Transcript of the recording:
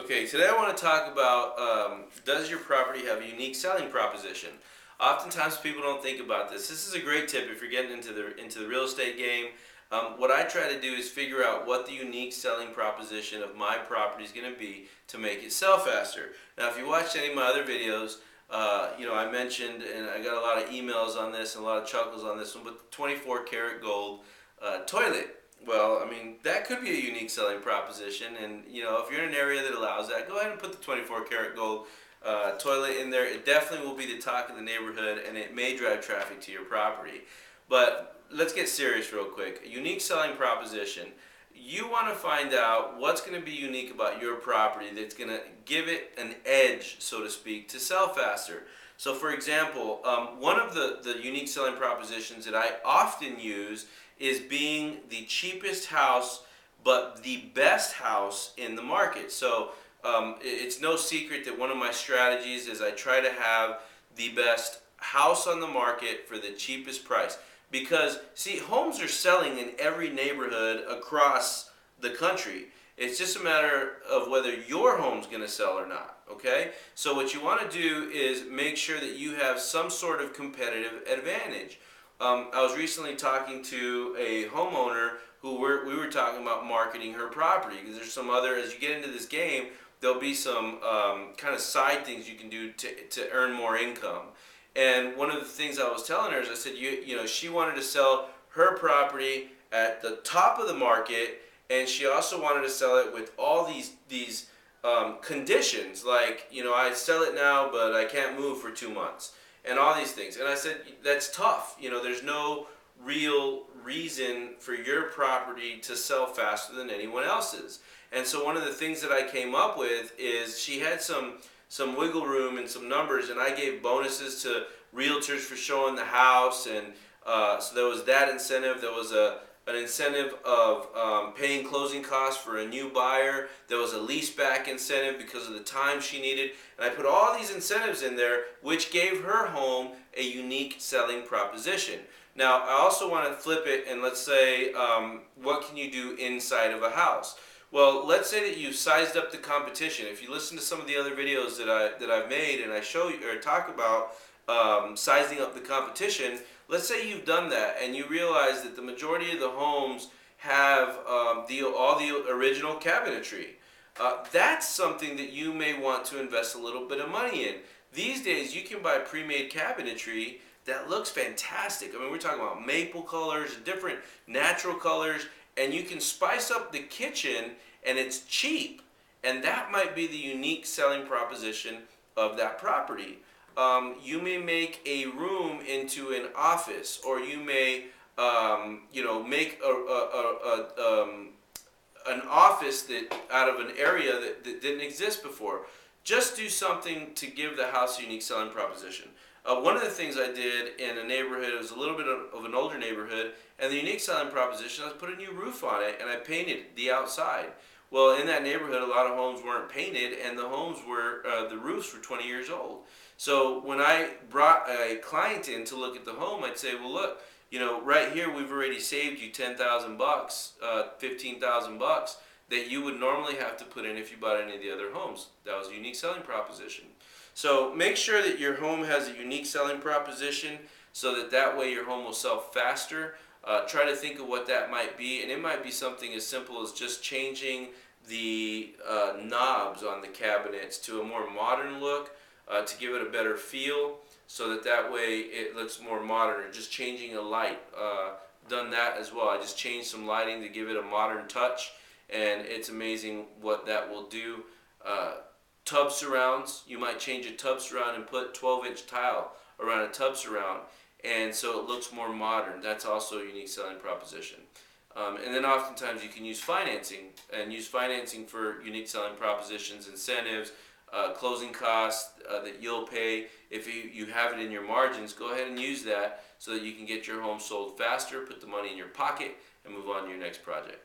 Okay, today I want to talk about does your property have a unique selling proposition? Oftentimes people don't think about this. This is a great tip if you're getting into the real estate game. What I try to do is figure out what the unique selling proposition of my property is going to be to make it sell faster. Now, if you watched any of my other videos, I mentioned, and I got a lot of emails on this and a lot of chuckles on this one, but the 24 karat gold toilet. Well, I mean, that could be a unique selling proposition, and if you're in an area that allows that, go ahead and put the 24 karat gold toilet in there. It definitely will be the talk of the neighborhood, and it may drive traffic to your property. But let's get serious real quick. A unique selling proposition. You want to find out what's going to be unique about your property that's going to give it an edge, so to speak, to sell faster. So, for example, one of the unique selling propositions that I often use is being the cheapest house but the best house in the market. So it's no secret that one of my strategies is I try to have the best house on the market for the cheapest price. Because, see, homes are selling in every neighborhood across the country. It's just a matter of whether your home's going to sell or not, okay? So what you want to do is make sure that you have some sort of competitive advantage. I was recently talking to a homeowner who we were talking about marketing her property, because there's some other, as you get into this game, there'll be some kind of side things you can do to earn more income. And one of the things I was telling her is I said, she wanted to sell her property at the top of the market, and she also wanted to sell it with all these conditions, like, I sell it now, but I can't move for 2 months. And all these things. And I said, that's tough. There's no real reason for your property to sell faster than anyone else's. And so one of the things that I came up with is she had some wiggle room and some numbers, and I gave bonuses to realtors for showing the house. And so there was that incentive. There was an incentive of paying closing costs for a new buyer. There was a lease back incentive because of the time she needed. And I put all these incentives in there, which gave her home a unique selling proposition. Now, I also want to flip it and let's say, what can you do inside of a house? Well, let's say that you've sized up the competition. If you listen to some of the other videos that I've made and I show you or talk about sizing up the competition, let's say you've done that and you realize that the majority of the homes have all the original cabinetry. That's something that you may want to invest a little bit of money in. These days, you can buy pre-made cabinetry that looks fantastic. I mean, we're talking about maple colors, different natural colors, and you can spice up the kitchen, and it's cheap. And that might be the unique selling proposition of that property. You may make a room into an office, or you may, make an office that out of an area that didn't exist before. Just do something to give the house a unique selling proposition. One of the things I did in a neighborhood, it was a little bit of an older neighborhood, and the unique selling proposition, I put a new roof on it, and I painted the outside. Well, in that neighborhood, a lot of homes weren't painted, and the homes were, the roofs were 20 years old. So when I brought a client in to look at the home, I'd say, well, look, right here we've already saved you $10,000, $15,000 that you would normally have to put in if you bought any of the other homes. That was a unique selling proposition. So make sure that your home has a unique selling proposition so that way your home will sell faster. Try to think of what that might be, and it might be something as simple as just changing the knobs on the cabinets to a more modern look to give it a better feel, so that way it looks more modern, or just changing a light. Done that as well. I just changed some lighting to give it a modern touch, and it's amazing what that will do. Tub surrounds, you might change a tub surround and put 12-inch tile around a tub surround, and so it looks more modern. That's also a unique selling proposition. And then oftentimes you can use financing, for unique selling propositions, incentives, closing costs that you'll pay. If you have it in your margins, go ahead and use that so that you can get your home sold faster, put the money in your pocket, and move on to your next project.